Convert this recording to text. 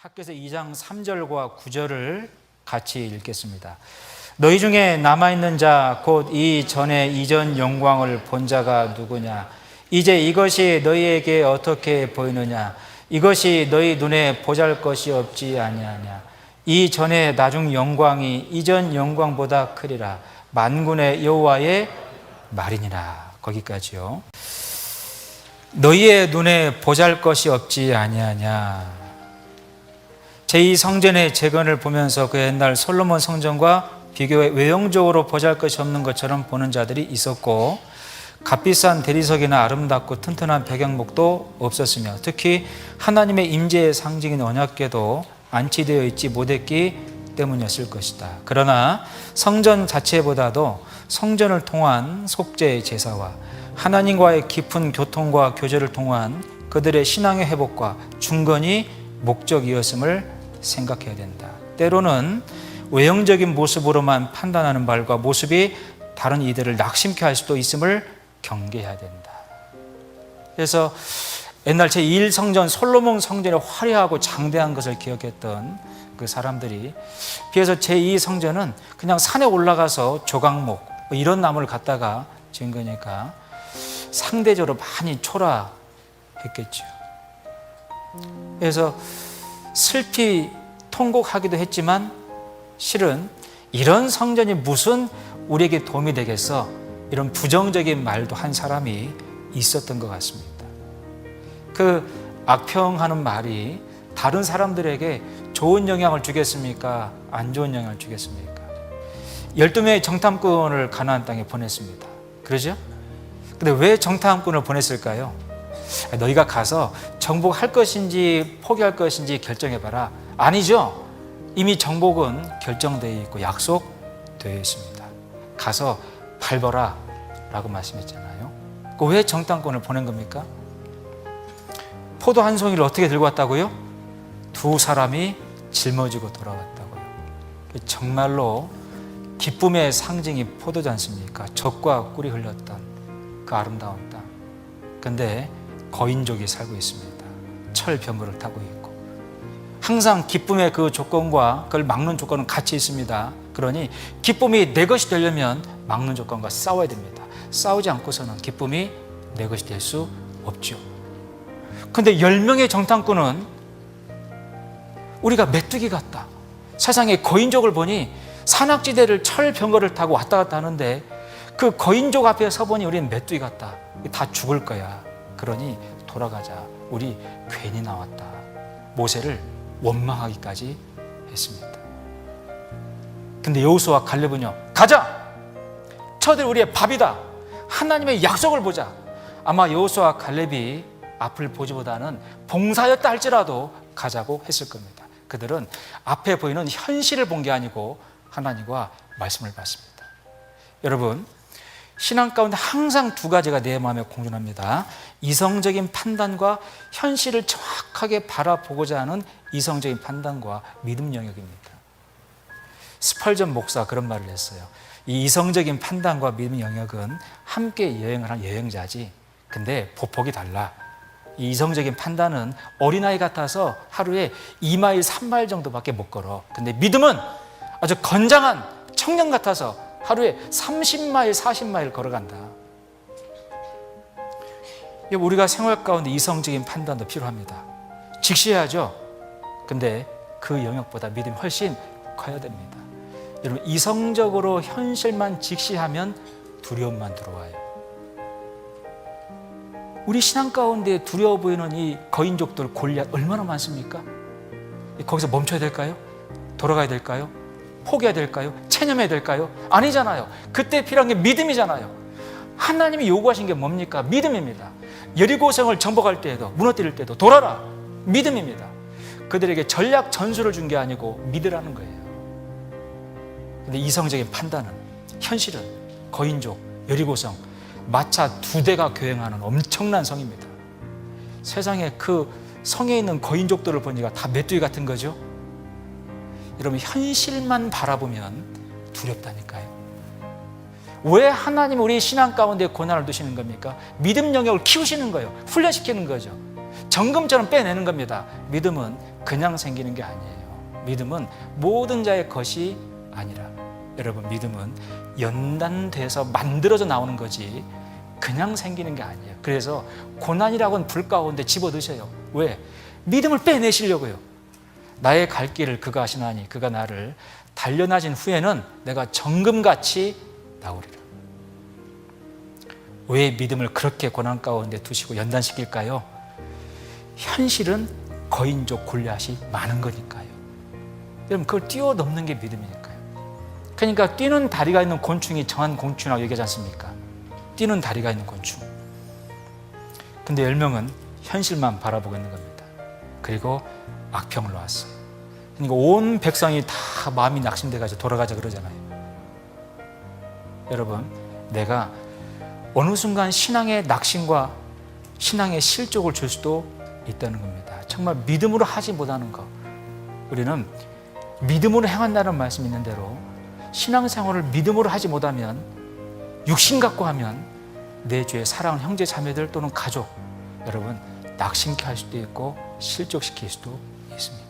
학개서 2장 3절과 9절을 같이 읽겠습니다. 너희 중에 남아있는 자 곧 이전에 이전 영광을 본 자가 누구냐? 이제 이것이 너희에게 어떻게 보이느냐? 이것이 너희 눈에 보잘것이 없지 아니하냐? 이전에 나중 영광이 이전 영광보다 크리라. 만군의 여호와의 말이니라. 거기까지요. 너희의 눈에 보잘것이 없지 아니하냐? 제2성전의 재건을 보면서 그 옛날 솔로몬 성전과 비교해 외형적으로 보잘것이 없는 것처럼 보는 자들이 있었고, 값비싼 대리석이나 아름답고 튼튼한 백양목도 없었으며, 특히 하나님의 임재의 상징인 언약궤도 안치되어 있지 못했기 때문이었을 것이다. 그러나 성전 자체보다도 성전을 통한 속죄의 제사와 하나님과의 깊은 교통과 교제를 통한 그들의 신앙의 회복과 중건이 목적이었음을 생각해야 된다. 때로는 외형적인 모습으로만 판단하는 말과 모습이 다른 이들을 낙심케 할 수도 있음을 경계해야 된다. 그래서 옛날 제1성전 솔로몬 성전의 화려하고 장대한 것을 기억했던 그 사람들이, 비해서 제2성전은 그냥 산에 올라가서 조각목 이런 나무를 갖다가 지은 거니까 상대적으로 많이 초라했겠죠. 그래서 슬피 통곡하기도 했지만, 실은 이런 성전이 무슨 우리에게 도움이 되겠어? 이런 부정적인 말도 한 사람이 있었던 것 같습니다. 그 악평하는 말이 다른 사람들에게 좋은 영향을 주겠습니까? 안 좋은 영향을 주겠습니까? 12명의 정탐꾼을 가나안 땅에 보냈습니다. 그러죠? 근데 왜 정탐꾼을 보냈을까요? 너희가 가서 정복할 것인지 포기할 것인지 결정해봐라. 아니죠. 이미 정복은 결정되어 있고 약속되어 있습니다. 가서 밟아라 라고 말씀했잖아요. 왜 정탐꾼을 보낸 겁니까? 포도 한 송이를 어떻게 들고 왔다고요? 두 사람이 짊어지고 돌아왔다고요. 정말로 기쁨의 상징이 포도지 않습니까? 젖과 꿀이 흘렀던 그 아름다운 땅. 근데 거인족이 살고 있습니다. 철병거를 타고 있고, 항상 기쁨의 그 조건과 그걸 막는 조건은 같이 있습니다. 그러니 기쁨이 내 것이 되려면 막는 조건과 싸워야 됩니다. 싸우지 않고서는 기쁨이 내 것이 될 수 없죠. 그런데 10명의 정탐꾼은 우리가 메뚜기 같다. 세상에 거인족을 보니 산악지대를 철병거를 타고 왔다 갔다 하는데, 그 거인족 앞에 서보니 우리는 메뚜기 같다. 다 죽을 거야. 그러니 돌아가자. 우리 괜히 나왔다. 모세를 원망하기까지 했습니다. 근데 여호수아와 갈렙은요, 가자! 저들 우리의 밥이다. 하나님의 약속을 보자. 아마 여호수아와 갈렙이 앞을 보지보다는 봉사였다 할지라도 가자고 했을 겁니다. 그들은 앞에 보이는 현실을 본 게 아니고 하나님과 말씀을 받습니다. 여러분, 신앙 가운데 항상 두 가지가 내 마음에 공존합니다. 이성적인 판단과 현실을 정확하게 바라보고자 하는 이성적인 판단과 믿음 영역입니다. 스펄전 목사 그런 말을 했어요. 이 이성적인 판단과 믿음 영역은 함께 여행을 한 여행자지, 근데 보폭이 달라. 이 이성적인 판단은 어린아이 같아서 하루에 2마일, 3마일 정도밖에 못 걸어. 근데 믿음은 아주 건장한 청년 같아서 하루에 30마일, 40마일 걸어간다. 우리가 생활 가운데 이성적인 판단도 필요합니다. 직시해야죠. 근데 그 영역보다 믿음이 훨씬 커야 됩니다. 여러분, 이성적으로 현실만 직시하면 두려움만 들어와요. 우리 신앙 가운데 두려워 보이는 이 거인족들, 골리앗 얼마나 많습니까? 거기서 멈춰야 될까요? 돌아가야 될까요? 포기해야 될까요? 체념해야 될까요? 아니잖아요. 그때 필요한 게 믿음이잖아요. 하나님이 요구하신 게 뭡니까? 믿음입니다. 여리고성을 정복할 때에도, 무너뜨릴 때도 돌아라. 믿음입니다. 그들에게 전략 전술을 준 게 아니고 믿으라는 거예요. 근데 이성적인 판단은, 현실은 거인족, 여리고성, 마차 2대가 교행하는 엄청난 성입니다. 세상에 그 성에 있는 거인족들을 보니까 다 메뚜기 같은 거죠. 여러분, 현실만 바라보면 두렵다니까요. 왜 하나님 우리 신앙 가운데 고난을 두시는 겁니까? 믿음 영역을 키우시는 거예요. 훈련시키는 거죠. 정금처럼 빼내는 겁니다. 믿음은 그냥 생기는 게 아니에요. 믿음은 모든 자의 것이 아니라, 여러분, 믿음은 연단돼서 만들어져 나오는 거지 그냥 생기는 게 아니에요. 그래서 고난이라고는 불 가운데 집어드셔요. 왜? 믿음을 빼내시려고요. 나의 갈 길을 그가 하시나니 그가 나를 단련하신 후에는 내가 정금같이 나오리라. 왜 믿음을 그렇게 고난 가운데 두시고 연단시킬까요? 현실은 거인족 골리앗이 많은 거니까요. 여러분, 그걸 뛰어넘는 게 믿음이니까요. 그러니까 뛰는 다리가 있는 곤충이 정한 곤충이라고 얘기하지 않습니까? 뛰는 다리가 있는 곤충. 근데 10명은 현실만 바라보고 있는 겁니다. 그리고 악평을 놓았어요. 그러니까 온 백성이 다 마음이 낙심돼가지고 돌아가자 그러잖아요. 여러분, 내가 어느 순간 신앙의 낙심과 신앙의 실족을 줄 수도 있다는 겁니다. 정말 믿음으로 하지 못하는 것. 우리는 믿음으로 행한다는 말씀이 있는 대로 신앙생활을 믿음으로 하지 못하면, 육신 갖고 하면 내 주에 사랑하는 형제 자매들 또는 가족, 여러분, 낙심케 할 수도 있고 실족시킬 수도 있습니다.